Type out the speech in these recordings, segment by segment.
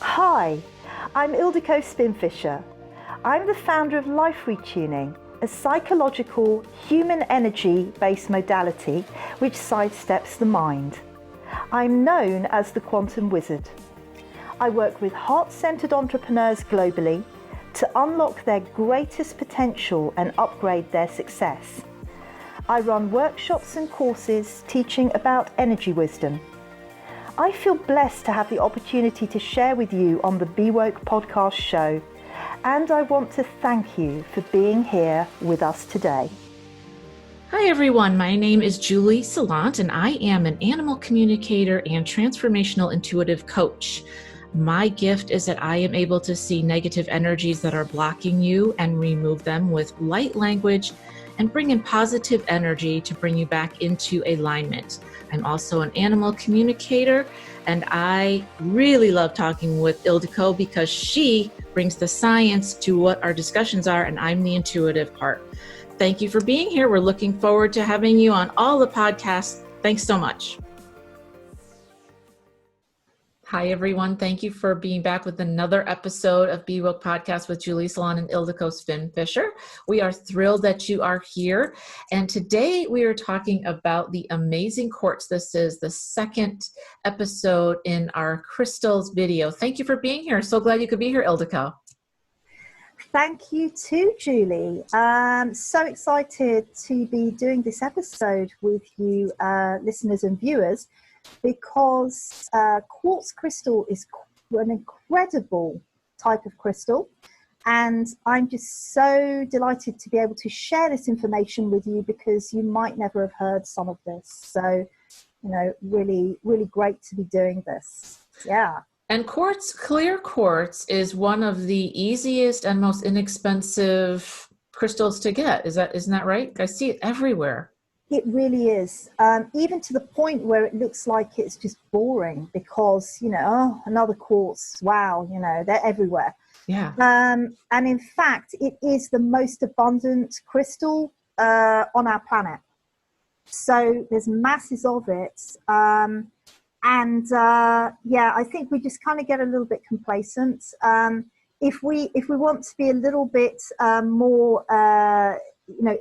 Hi, I'm Ildiko Spinfisher. I'm the founder of Life Retuning, a psychological, human energy-based modality which sidesteps the mind. I'm known as the Quantum Wizard. I work with heart-centered entrepreneurs globally to unlock their greatest potential and upgrade their success. I run workshops and courses teaching about energy wisdom. I feel blessed to have the opportunity to share with you on the Be Woke podcast show, and I want to thank you for being here with us today. Hi everyone, my name is Julie Salant and I am an animal communicator and transformational intuitive coach. My gift is that I am able to see negative energies that are blocking you and remove them with light language and bring in positive energy to bring you back into alignment. I'm also an animal communicator, and I really love talking with Ildiko because she brings the science to what our discussions are, and I'm the intuitive part. Thank you for being here. We're looking forward to having you on all the podcasts. Thanks so much. Hi, everyone. Thank you for being back with another episode of Be Woke Podcast with Julie Salon and Ildiko Spinfisher. We are thrilled that you are here. And today we are talking about the amazing quartz. This is the second episode in our crystals video. Thank you for being here. So glad you could be here, Ildiko. Thank you too, Julie. So excited to be doing this episode with you, listeners and viewers, because quartz crystal is an incredible type of crystal, and I'm just so delighted to be able to share this information with you because you might never have heard some of this. So, really, really great to be doing this. Yeah. And quartz, clear quartz, is one of the easiest and most inexpensive crystals to get. Isn't that right? I see it everywhere. It really is, even to the point where it looks like it's just boring because, another quartz, wow, they're everywhere. Yeah. And in fact, it is the most abundant crystal on our planet. So there's masses of it. I think we just kind of get a little bit complacent. If we want to be a little bit more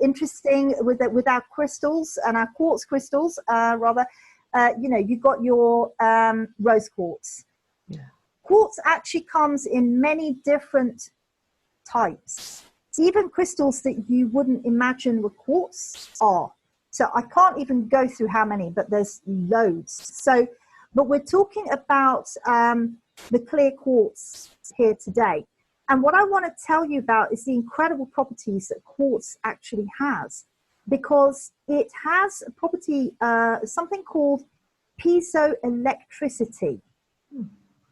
interesting with our crystals and our quartz crystals, you've got your rose quartz. Yeah. Quartz actually comes in many different types, even crystals that you wouldn't imagine were quartz are. So I can't even go through how many, but there's loads. But we're talking about the clear quartz here today. And what I want to tell you about is the incredible properties that quartz actually has, because it has a property, something called piezoelectricity.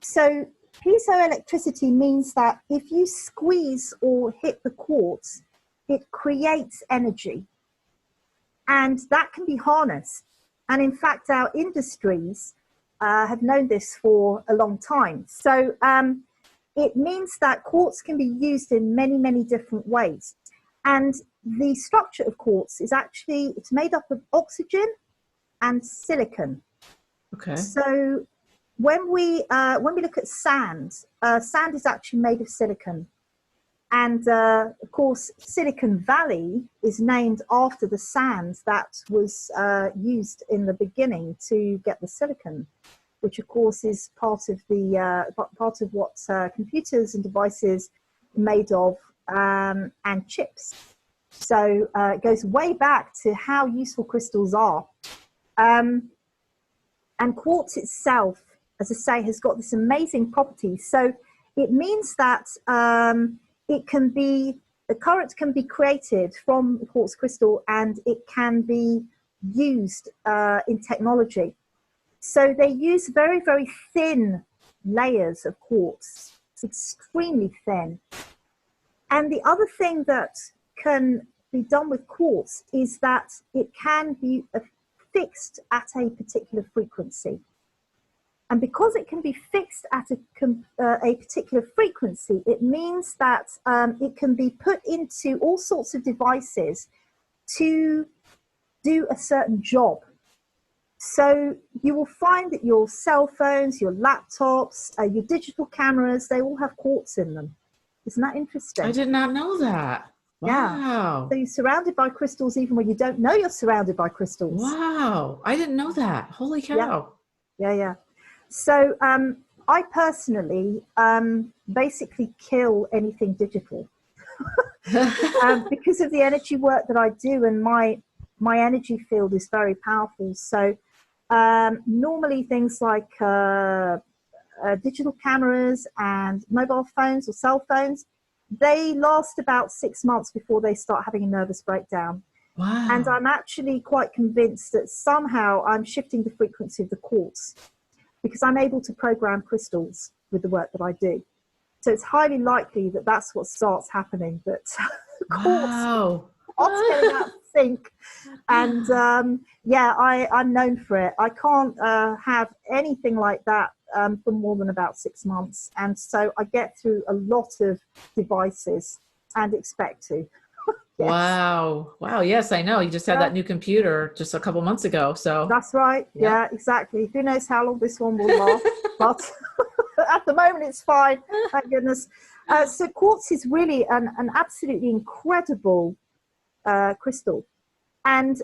So piezoelectricity means that if you squeeze or hit the quartz, it creates energy. And that can be harnessed. And in fact, our industries have known this for a long time. So it means that quartz can be used in many, many different ways. And the structure of quartz is actually, it's made up of oxygen and silicon. Okay. So when we look at sand, sand is actually made of silicon. And of course, Silicon Valley is named after the sand that was used in the beginning to get the silicon, which of course is part of what computers and devices are made of, and chips. So it goes way back to how useful crystals are. And quartz itself, as I say, has got this amazing property. So it means that the current can be created from the quartz crystal, and it can be used in technology. So they use very, very thin layers of quartz, extremely thin. And the other thing that can be done with quartz is that it can be fixed at a particular frequency. And because it can be fixed at a particular frequency, it means that it can be put into all sorts of devices to do a certain job. So you will find that your cell phones, your laptops, your digital cameras, they all have quartz in them. Isn't that interesting? I did not know that. Yeah. Wow. So you're surrounded by crystals even when you don't know you're surrounded by crystals. Wow. I didn't know that. Holy cow. Yeah. So I personally basically kill anything digital because of the energy work that I do, and my energy field is very powerful. So normally things like digital cameras and mobile phones or cell phones, they last about 6 months before they start having a nervous breakdown. Wow. And I'm actually quite convinced that somehow I'm shifting the frequency of the quartz, because I'm able to program crystals with the work that I do. So it's highly likely that that's what starts happening, that Wow. quartz getting out of sync. And I'm known for it. I can't have anything like that for more than about 6 months. And so I get through a lot of devices and expect to. Yes. Wow. Yes, I know. You just had that new computer just a couple months ago. So that's right. Yeah, exactly. Who knows how long this one will last, but at the moment it's fine. Thank goodness. So quartz is really an absolutely incredible crystal. And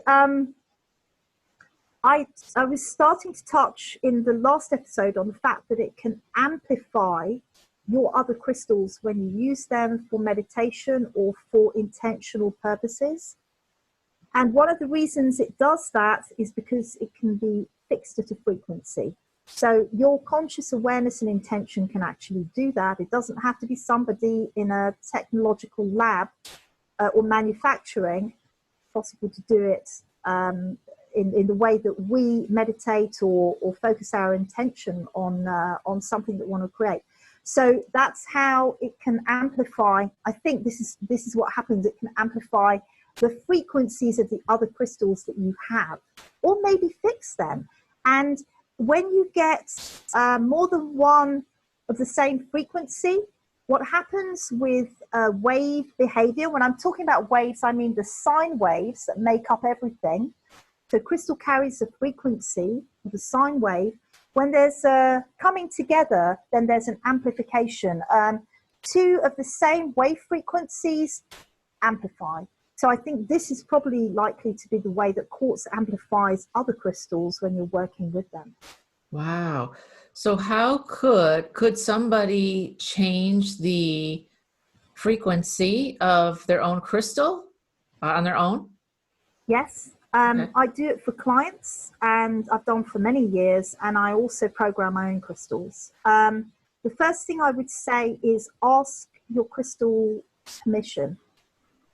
I was starting to touch in the last episode on the fact that it can amplify your other crystals when you use them for meditation or for intentional purposes. And one of the reasons it does that is because it can be fixed at a frequency. So your conscious awareness and intention can actually do that. It doesn't have to be somebody in a technological lab or manufacturing. It's possible to do it in the way that we meditate or focus our intention on something that we want to create. So that's how it can amplify. I think this is what happens. It can amplify the frequencies of the other crystals that you have, or maybe fix them. And when you get more than one of the same frequency, what happens with wave behavior, when I'm talking about waves, I mean the sine waves that make up everything. So crystal carries a frequency of a sine wave. When there's a coming together, then there's an amplification. Two of the same wave frequencies amplify. So I think this is probably likely to be the way that quartz amplifies other crystals when you're working with them. Wow. So how could somebody change the frequency of their own crystal on their own? Yes. I do it for clients, and I've done for many years, and I also program my own crystals. The first thing I would say is ask your crystal permission.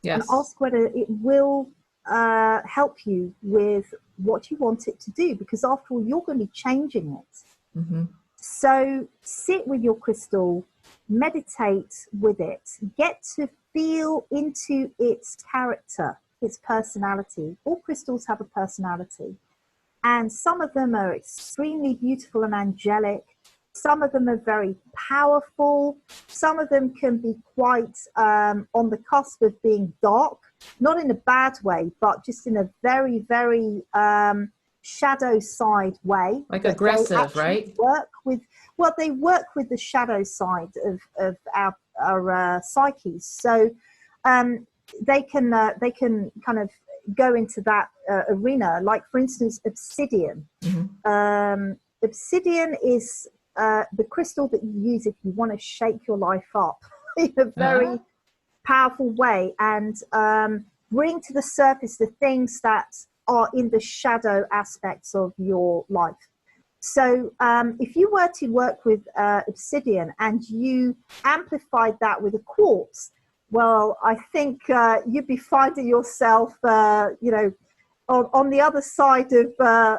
Yes. And ask whether it will help you with what you want it to do, because after all, you're going to be changing it. Mm-hmm. So sit with your crystal, meditate with it, get to feel into its character, its personality. All crystals have a personality, and some of them are extremely beautiful and angelic. Some of them are very powerful. Some of them can be quite on the cusp of being dark, not in a bad way, but just in a very, very shadow side way. Like aggressive, right? They work with the shadow side of our psyches. So they can kind of go into that arena. Like, for instance, obsidian. Mm-hmm. Obsidian is the crystal that you use if you want to shake your life up in a very powerful way and bring to the surface the things that are in the shadow aspects of your life. So if you were to work with obsidian and you amplified that with a quartz, well, I think you'd be finding yourself, on the other side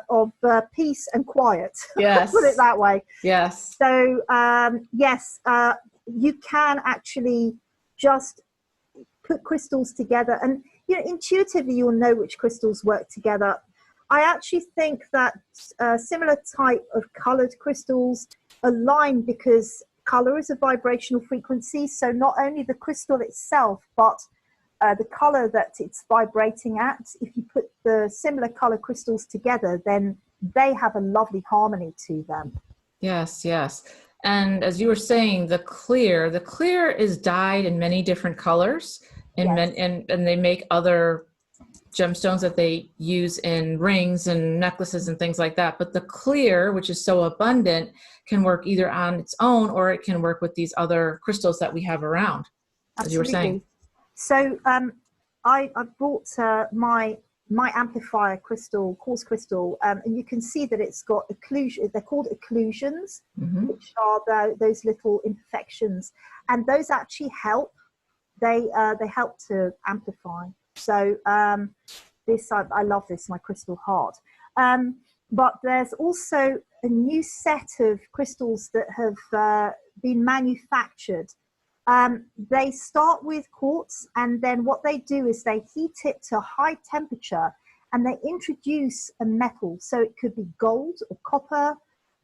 of peace and quiet. Yes. Put it that way. Yes. So you can actually just put crystals together, and intuitively you'll know which crystals work together. I actually think that similar type of colored crystals align because color is a vibrational frequency. So not only the crystal itself, but the color that it's vibrating at. If you put the similar color crystals together, then they have a lovely harmony to them. Yes, yes. And as you were saying, the clear is dyed in many different colors, Yes. and they make other gemstones that they use in rings and necklaces and things like that. But the clear, which is so abundant, can work either on its own or it can work with these other crystals that we have around, as you were saying. Absolutely. So I brought my amplifier crystal, quartz crystal, and you can see that it's got occlusion. They're called occlusions, which are those little imperfections, and those actually help. They help to amplify. So this I love this, my crystal heart. But there's also a new set of crystals that have been manufactured. They start with quartz, and then what they do is they heat it to high temperature and they introduce a metal. So it could be gold or copper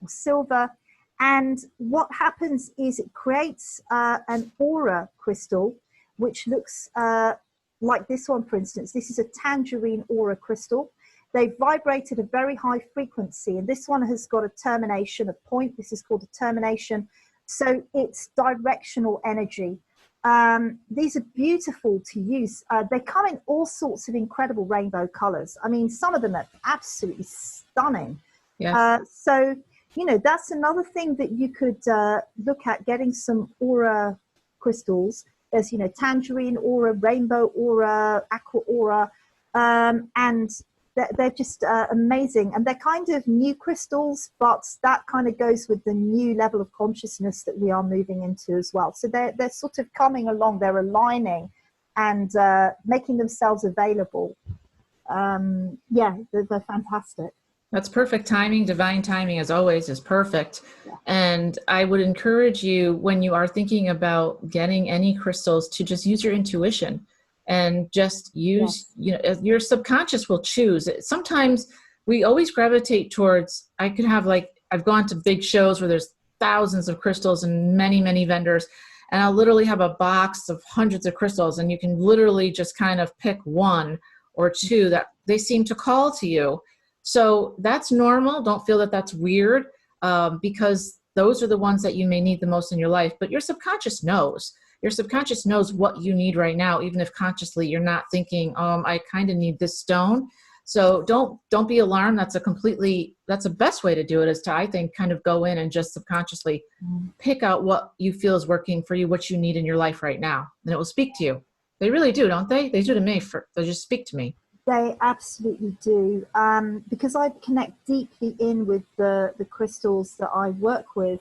or silver. And what happens is it creates an aura crystal, which looks like this one, for instance. This is a tangerine aura crystal. They vibrate at a very high frequency, and this one has got a termination, a point. This is called a termination. So it's directional energy. These are beautiful to use. They come in all sorts of incredible rainbow colors. I mean, some of them are absolutely stunning. Yes. So, you know, that's another thing that you could look at, getting some aura crystals. There's, you know, tangerine aura, rainbow aura, aqua aura, and they're just amazing. And they're kind of new crystals, but that kind of goes with the new level of consciousness that we are moving into as well. So they're sort of coming along, they're aligning and making themselves available. Yeah, they're fantastic. That's perfect timing. Divine timing, as always, is perfect. Yeah. And I would encourage you, when you are thinking about getting any crystals, to just use your intuition and just use, you know, your subconscious will choose. Sometimes we always gravitate towards, I could have, like, I've gone to big shows where there's thousands of crystals and many, many vendors, and I'll literally have a box of hundreds of crystals, and you can literally just kind of pick one or two that they seem to call to you. So that's normal. Don't feel that that's weird, because those are the ones that you may need the most in your life. But your subconscious knows. Your subconscious knows what you need right now, even if consciously you're not thinking, I kind of need this stone. So don't be alarmed. That's the best way to do it, is to, I think, kind of go in and just subconsciously pick out what you feel is working for you, what you need in your life right now. And it will speak to you. They really do, don't they? They do to me. They just speak to me. They absolutely do, because I connect deeply in with the crystals that I work with.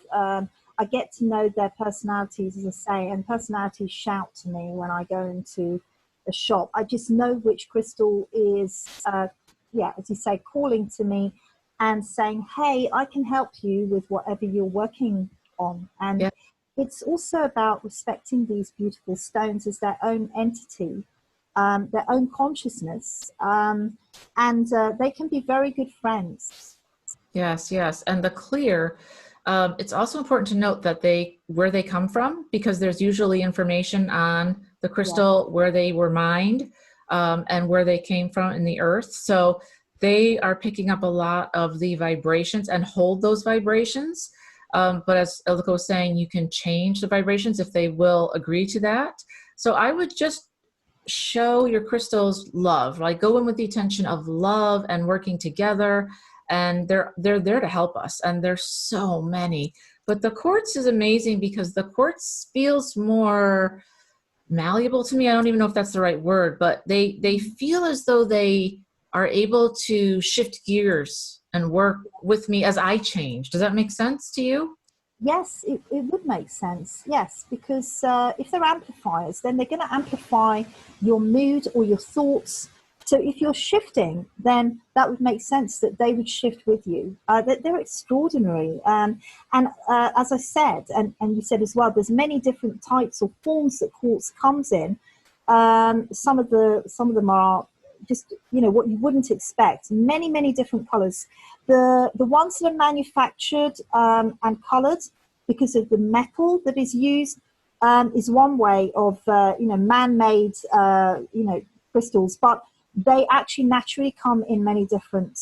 I get to know their personalities, as I say, and personalities shout to me when I go into a shop. I just know which crystal is, as you say, calling to me and saying, hey, I can help you with whatever you're working on. And it's also about respecting these beautiful stones as their own entity, their own consciousness, and they can be very good friends. Yes, yes. And the clear, it's also important to note that where they come from, because there's usually information on the crystal, where they were mined, and where they came from in the earth. So they are picking up a lot of the vibrations and hold those vibrations. But as Ildiko was saying, you can change the vibrations if they will agree to that. So I would just show your crystals love, like go in with the intention of love and working together, and they're there to help us. And there's so many, but the quartz is amazing because the quartz feels more malleable to me. I don't even know if that's the right word, but they feel as though they are able to shift gears and work with me as I change. Does that make sense to you? Yes, it would make sense. Yes, because if they're amplifiers, then they're going to amplify your mood or your thoughts. So if you're shifting, then that would make sense that they would shift with you. They're extraordinary. And as I said, and you said as well, there's many different types or forms that quartz comes in. Some of them are just, you know, what you wouldn't expect. Many, many different colors. The ones that are manufactured and colored because of the metal that is used is one way of, man-made, crystals. But they actually naturally come in many different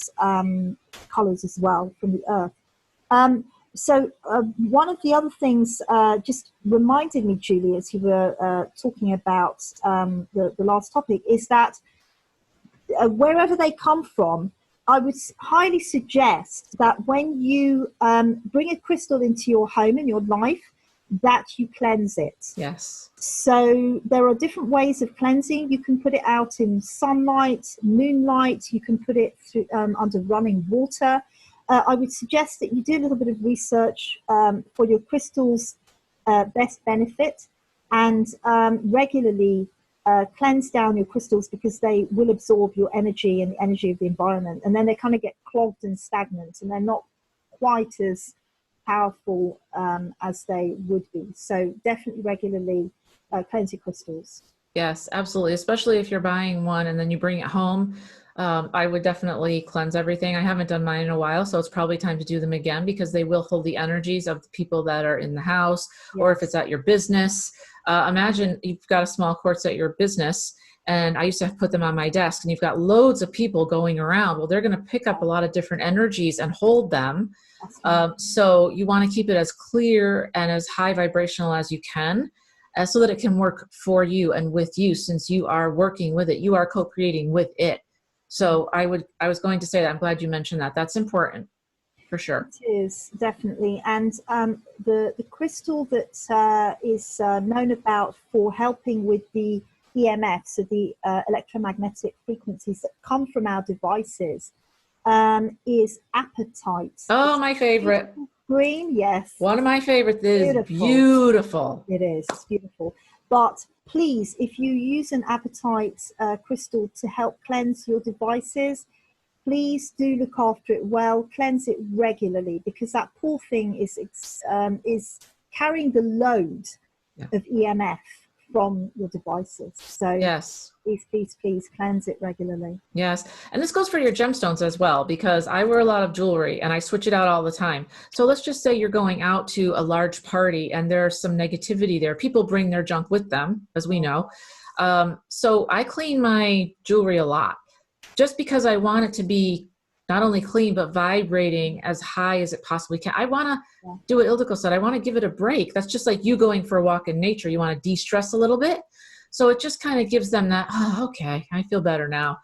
colors as well from the earth. So one of the other things just reminded me, Julie, as you were talking about the last topic, is that wherever they come from, I would highly suggest that when you bring a crystal into your home and your life, that you cleanse it. Yes. So there are different ways of cleansing. You can put it out in sunlight, moonlight. You can put it through, under running water. I would suggest that you do a little bit of research for your crystal's best benefit, and regularly cleanse down your crystals, because they will absorb your energy and the energy of the environment, and then they kind of get clogged and stagnant, and they're not quite as powerful as they would be. So definitely regularly cleanse your crystals. Yes, absolutely. Especially if you're buying one and then you bring it home. I would definitely cleanse everything. I haven't done mine in a while, so it's probably time to do them again, because they will hold the energies of the people that are in the house. Yes. Or if it's at your business. Imagine you've got a small quartz at your business, and I used to put them on my desk, and you've got loads of people going around. Well, they're going to pick up a lot of different energies and hold them. So you want to keep it as clear and as high vibrational as you can, so that it can work for you and with you, since you are working with it. You are co-creating with it. So I was going to say that. I'm glad you mentioned that. That's important, for sure. It is, definitely. And the crystal that is known about for helping with the EMF, so the electromagnetic frequencies that come from our devices, is apatite. Oh, my favorite. Green, yes. One of my favorites is beautiful. It is. It's beautiful. But please, if you use an apatite crystal to help cleanse your devices, please do look after it well. Cleanse it regularly, because that poor thing is carrying the load of EMF from your devices. So yes, please cleanse it regularly. Yes. And this goes for your gemstones as well, because I wear a lot of jewelry and I switch it out all the time. So let's just say you're going out to a large party and there's some negativity there. People bring their junk with them, as we know. So I clean my jewelry a lot, just because I want it to be not only clean, but vibrating as high as it possibly can. I want to do what Ildiko said. I want to give it a break. That's just like you going for a walk in nature. You want to de-stress a little bit. So it just kind of gives them that, oh, okay, I feel better now.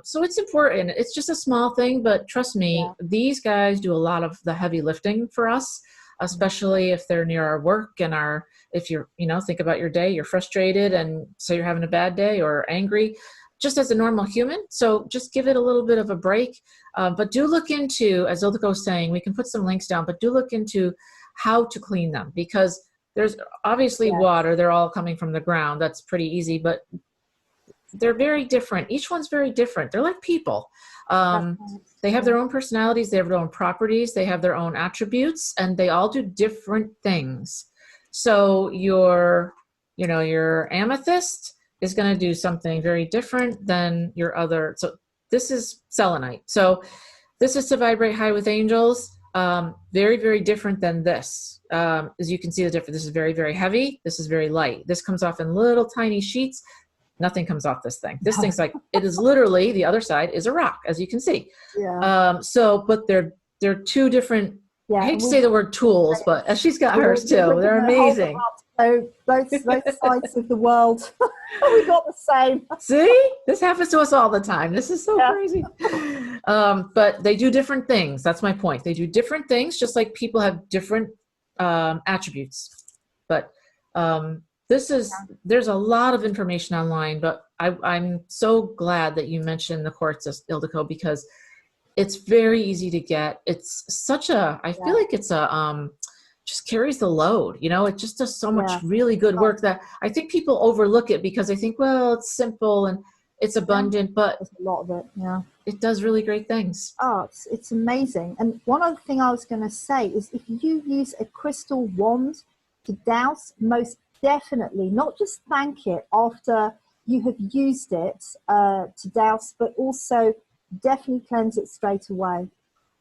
So it's important. It's just a small thing, but trust me, these guys do a lot of the heavy lifting for us, especially if they're near our work and if you're, think about your day, you're frustrated and say you're having a bad day or angry, just as a normal human. So just give it a little bit of a break. But do look into, as Ildiko was saying, we can put some links down, but do look into how to clean them, because there's obviously water. They're all coming from the ground. That's pretty easy, but they're very different. Each one's very different. They're like people. They have their own personalities. They have their own properties. They have their own attributes, and they all do different things. So your amethyst is going to do something very different than your other. So this is selenite. So this is to vibrate high with angels. Very, very different than this. As you can see the difference. This is very, very heavy. This is very light. This comes off in little tiny sheets. Nothing comes off this thing. This thing's like, it is literally, the other side is a rock, as you can see. Yeah. But they're two different, I hate to say the word tools, but she's got hers too. They're amazing. So both sides of the world, we got the same. See, this happens to us all the time. This is so crazy. But they do different things. That's my point. They do different things, just like people have different attributes. But there's a lot of information online, but I'm so glad that you mentioned the quartz, Ildiko, because it's very easy to get. It's such I feel like it's just carries the load, it just does so much really good work that I think people overlook it because they think, well, it's simple and it's abundant, but there's a lot of it. It does really great things. Oh, it's amazing. And one other thing I was going to say is, if you use a crystal wand to douse, most definitely not just thank it after you have used it to douse, but also definitely cleanse it straight away.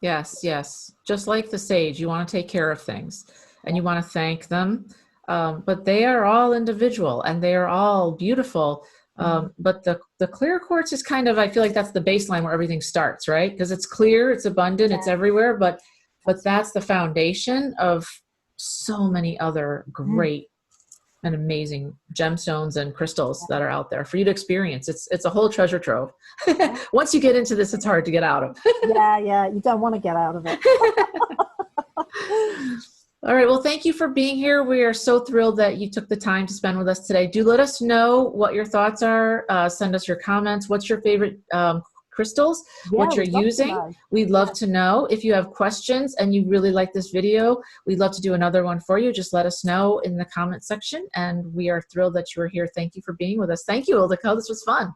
Yes. Just like the sage, you want to take care of things and you want to thank them. But they are all individual and they are all beautiful. But the clear quartz is kind of, I feel like that's the baseline where everything starts, right? Because it's clear, it's abundant, it's everywhere, but that's the foundation of so many other great and amazing gemstones and crystals that are out there for you to experience. It's a whole treasure trove. Once you get into this, it's hard to get out of. Yeah, you don't want to get out of it. All right. Well, thank you for being here. We are so thrilled that you took the time to spend with us today. Do let us know what your thoughts are. Send us your comments. What's your favorite crystals? What you're using? We'd love to know. If you have questions and you really like this video, we'd love to do another one for you. Just let us know in the comment section. And we are thrilled that you were here. Thank you for being with us. Thank you, Ildiko. This was fun.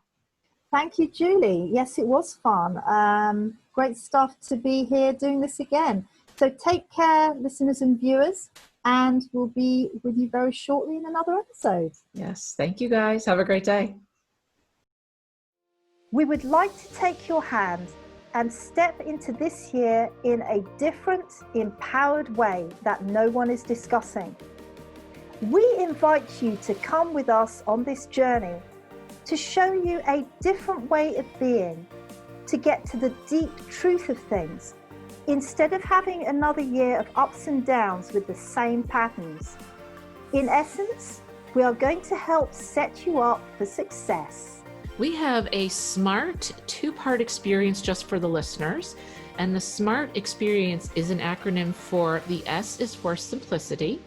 Thank you, Julie. Yes, it was fun. Great stuff to be here doing this again. So take care, listeners and viewers, and we'll be with you very shortly in another episode. Yes. Thank you, guys. Have a great day. We would like to take your hand and step into this year in a different, empowered way that no one is discussing. We invite you to come with us on this journey to show you a different way of being, to get to the deep truth of things, instead of having another year of ups and downs with the same patterns. In essence, we are going to help set you up for success. We have a SMART 2-part experience just for the listeners. And the SMART experience is an acronym for: the S is for simplicity,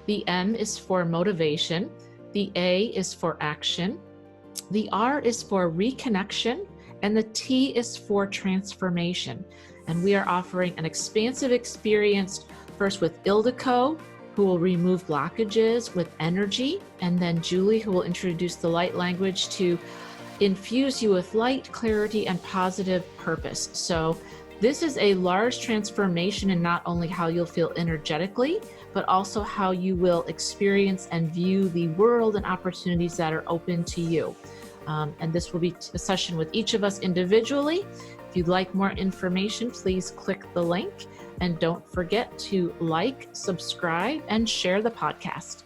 the M is for motivation, the A is for action, the R is for reconnection, and the T is for transformation. And we are offering an expansive experience, first with Ildiko, who will remove blockages with energy, and then Julie, who will introduce the light language to infuse you with light, clarity, and positive purpose. So this is a large transformation in not only how you'll feel energetically, but also how you will experience and view the world and opportunities that are open to you. And this will be a session with each of us individually. If you'd like more information, please click the link, and don't forget to like, subscribe, and share the podcast.